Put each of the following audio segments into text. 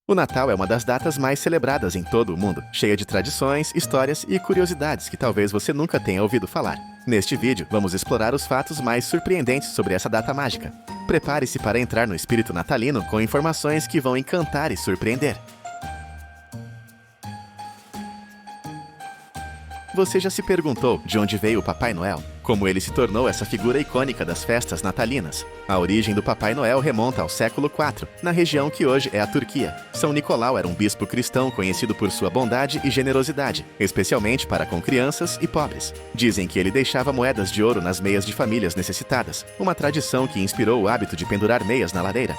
O Natal é uma das datas mais celebradas em todo o mundo, cheia de tradições, histórias e curiosidades que talvez você nunca tenha ouvido falar. Neste vídeo, vamos explorar os fatos mais surpreendentes sobre essa data mágica. Prepare-se para entrar no espírito natalino com informações que vão encantar e surpreender. Você já se perguntou de onde veio o Papai Noel? Como ele se tornou essa figura icônica das festas natalinas? A origem do Papai Noel remonta ao século IV, na região que hoje é a Turquia. São Nicolau era um bispo cristão conhecido por sua bondade e generosidade, especialmente para com crianças e pobres. Dizem que ele deixava moedas de ouro nas meias de famílias necessitadas, uma tradição que inspirou o hábito de pendurar meias na lareira.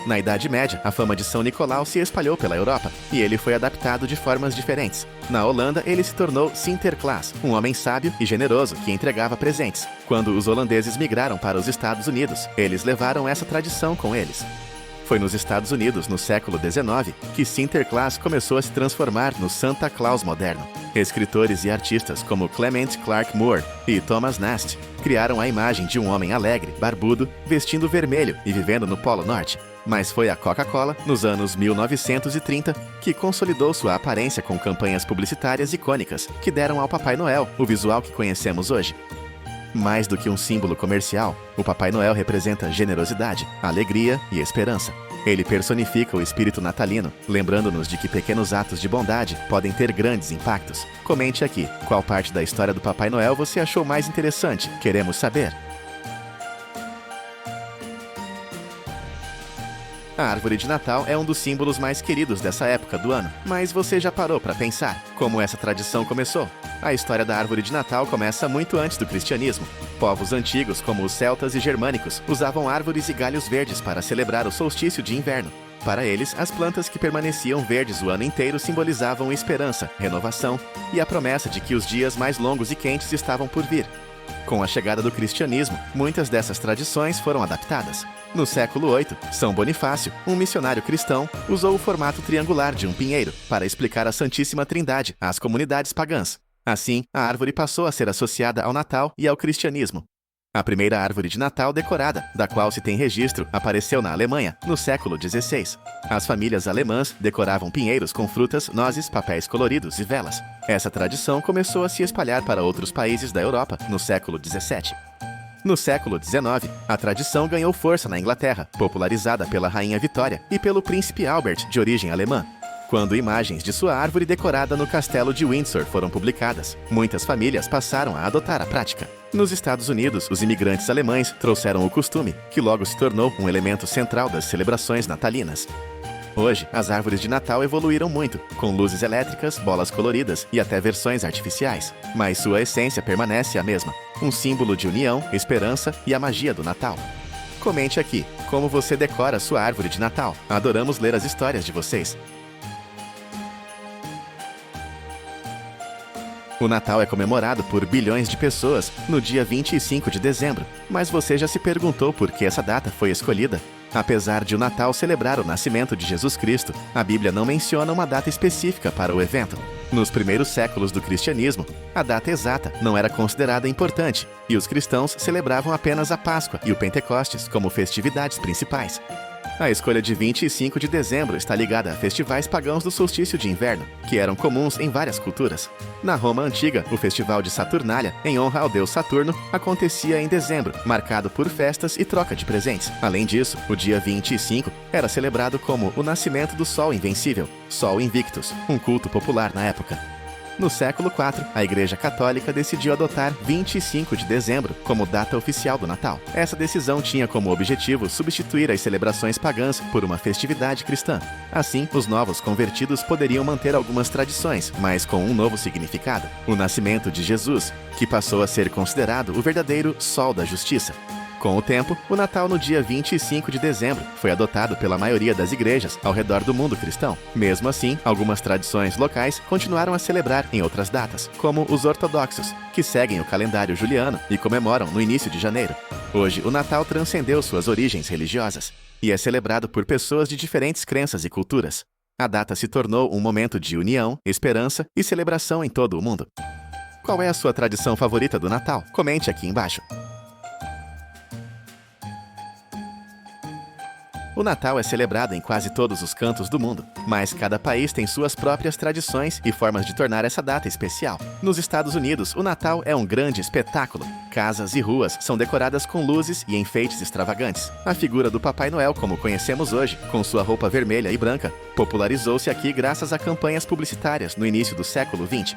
Na Idade Média, a fama de São Nicolau se espalhou pela Europa, e ele foi adaptado de formas diferentes. Na Holanda, ele se tornou Sinterklaas, um homem sábio e generoso que entregava presentes. Quando os holandeses migraram para os Estados Unidos, eles levaram essa tradição com eles. Foi nos Estados Unidos, no século XIX, que Sinterklaas começou a se transformar no Santa Claus moderno. Escritores e artistas como Clement Clarke Moore e Thomas Nast criaram a imagem de um homem alegre, barbudo, vestindo vermelho e vivendo no Polo Norte. Mas foi a Coca-Cola, nos anos 1930, que consolidou sua aparência com campanhas publicitárias icônicas que deram ao Papai Noel o visual que conhecemos hoje. Mais do que um símbolo comercial, o Papai Noel representa generosidade, alegria e esperança. Ele personifica o espírito natalino, lembrando-nos de que pequenos atos de bondade podem ter grandes impactos. Comente aqui, qual parte da história do Papai Noel você achou mais interessante? Queremos saber! A árvore de Natal é um dos símbolos mais queridos dessa época do ano. Mas você já parou para pensar como essa tradição começou? A história da árvore de Natal começa muito antes do cristianismo. Povos antigos, como os celtas e germânicos, usavam árvores e galhos verdes para celebrar o solstício de inverno. Para eles, as plantas que permaneciam verdes o ano inteiro simbolizavam esperança, renovação e a promessa de que os dias mais longos e quentes estavam por vir. Com a chegada do cristianismo, muitas dessas tradições foram adaptadas. No século VIII, São Bonifácio, um missionário cristão, usou o formato triangular de um pinheiro para explicar a Santíssima Trindade às comunidades pagãs. Assim, a árvore passou a ser associada ao Natal e ao cristianismo. A primeira árvore de Natal decorada, da qual se tem registro, apareceu na Alemanha, no século XVI. As famílias alemãs decoravam pinheiros com frutas, nozes, papéis coloridos e velas. Essa tradição começou a se espalhar para outros países da Europa no século XVII. No século XIX, a tradição ganhou força na Inglaterra, popularizada pela Rainha Vitória e pelo Príncipe Albert, de origem alemã. Quando imagens de sua árvore decorada no Castelo de Windsor foram publicadas, muitas famílias passaram a adotar a prática. Nos Estados Unidos, os imigrantes alemães trouxeram o costume, que logo se tornou um elemento central das celebrações natalinas. Hoje, as árvores de Natal evoluíram muito, com luzes elétricas, bolas coloridas e até versões artificiais. Mas sua essência permanece a mesma, um símbolo de união, esperança e a magia do Natal. Comente aqui como você decora sua árvore de Natal. Adoramos ler as histórias de vocês. O Natal é comemorado por bilhões de pessoas no dia 25 de dezembro. Mas você já se perguntou por que essa data foi escolhida? Apesar de o Natal celebrar o nascimento de Jesus Cristo, a Bíblia não menciona uma data específica para o evento. Nos primeiros séculos do cristianismo, a data exata não era considerada importante, e os cristãos celebravam apenas a Páscoa e o Pentecostes como festividades principais. A escolha de 25 de dezembro está ligada a festivais pagãos do solstício de inverno, que eram comuns em várias culturas. Na Roma antiga, o festival de Saturnália, em honra ao deus Saturno, acontecia em dezembro, marcado por festas e troca de presentes. Além disso, o dia 25 era celebrado como o nascimento do Sol Invencível, Sol Invictus, um culto popular na época. No século IV, a Igreja Católica decidiu adotar 25 de dezembro como data oficial do Natal. Essa decisão tinha como objetivo substituir as celebrações pagãs por uma festividade cristã. Assim, os novos convertidos poderiam manter algumas tradições, mas com um novo significado: o nascimento de Jesus, que passou a ser considerado o verdadeiro Sol da Justiça. Com o tempo, o Natal no dia 25 de dezembro foi adotado pela maioria das igrejas ao redor do mundo cristão. Mesmo assim, algumas tradições locais continuaram a celebrar em outras datas, como os ortodoxos, que seguem o calendário juliano e comemoram no início de janeiro. Hoje, o Natal transcendeu suas origens religiosas e é celebrado por pessoas de diferentes crenças e culturas. A data se tornou um momento de união, esperança e celebração em todo o mundo. Qual é a sua tradição favorita do Natal? Comente aqui embaixo. O Natal é celebrado em quase todos os cantos do mundo, mas cada país tem suas próprias tradições e formas de tornar essa data especial. Nos Estados Unidos, o Natal é um grande espetáculo. Casas e ruas são decoradas com luzes e enfeites extravagantes. A figura do Papai Noel, como conhecemos hoje, com sua roupa vermelha e branca, popularizou-se aqui graças a campanhas publicitárias no início do século XX.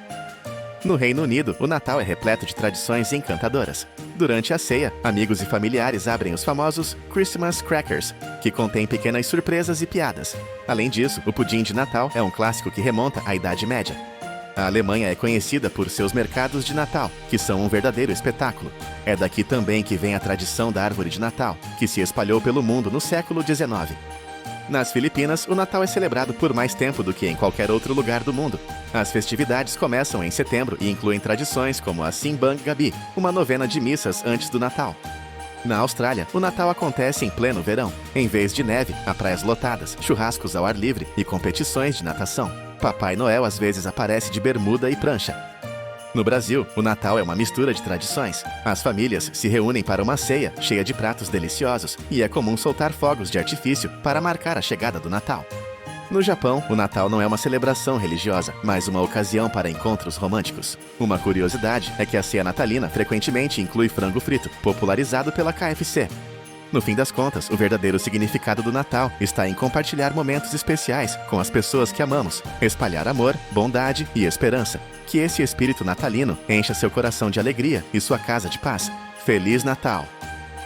No Reino Unido, o Natal é repleto de tradições encantadoras. Durante a ceia, amigos e familiares abrem os famosos Christmas Crackers, que contêm pequenas surpresas e piadas. Além disso, o pudim de Natal é um clássico que remonta à Idade Média. A Alemanha é conhecida por seus mercados de Natal, que são um verdadeiro espetáculo. É daqui também que vem a tradição da árvore de Natal, que se espalhou pelo mundo no século XIX. Nas Filipinas, o Natal é celebrado por mais tempo do que em qualquer outro lugar do mundo. As festividades começam em setembro e incluem tradições como a Simbang Gabi, uma novena de missas antes do Natal. Na Austrália, o Natal acontece em pleno verão. Em vez de neve, há praias lotadas, churrascos ao ar livre e competições de natação. Papai Noel às vezes aparece de bermuda e prancha. No Brasil, o Natal é uma mistura de tradições. As famílias se reúnem para uma ceia cheia de pratos deliciosos e é comum soltar fogos de artifício para marcar a chegada do Natal. No Japão, o Natal não é uma celebração religiosa, mas uma ocasião para encontros românticos. Uma curiosidade é que a ceia natalina frequentemente inclui frango frito, popularizado pela KFC. No fim das contas, o verdadeiro significado do Natal está em compartilhar momentos especiais com as pessoas que amamos, espalhar amor, bondade e esperança. Que esse espírito natalino encha seu coração de alegria e sua casa de paz. Feliz Natal!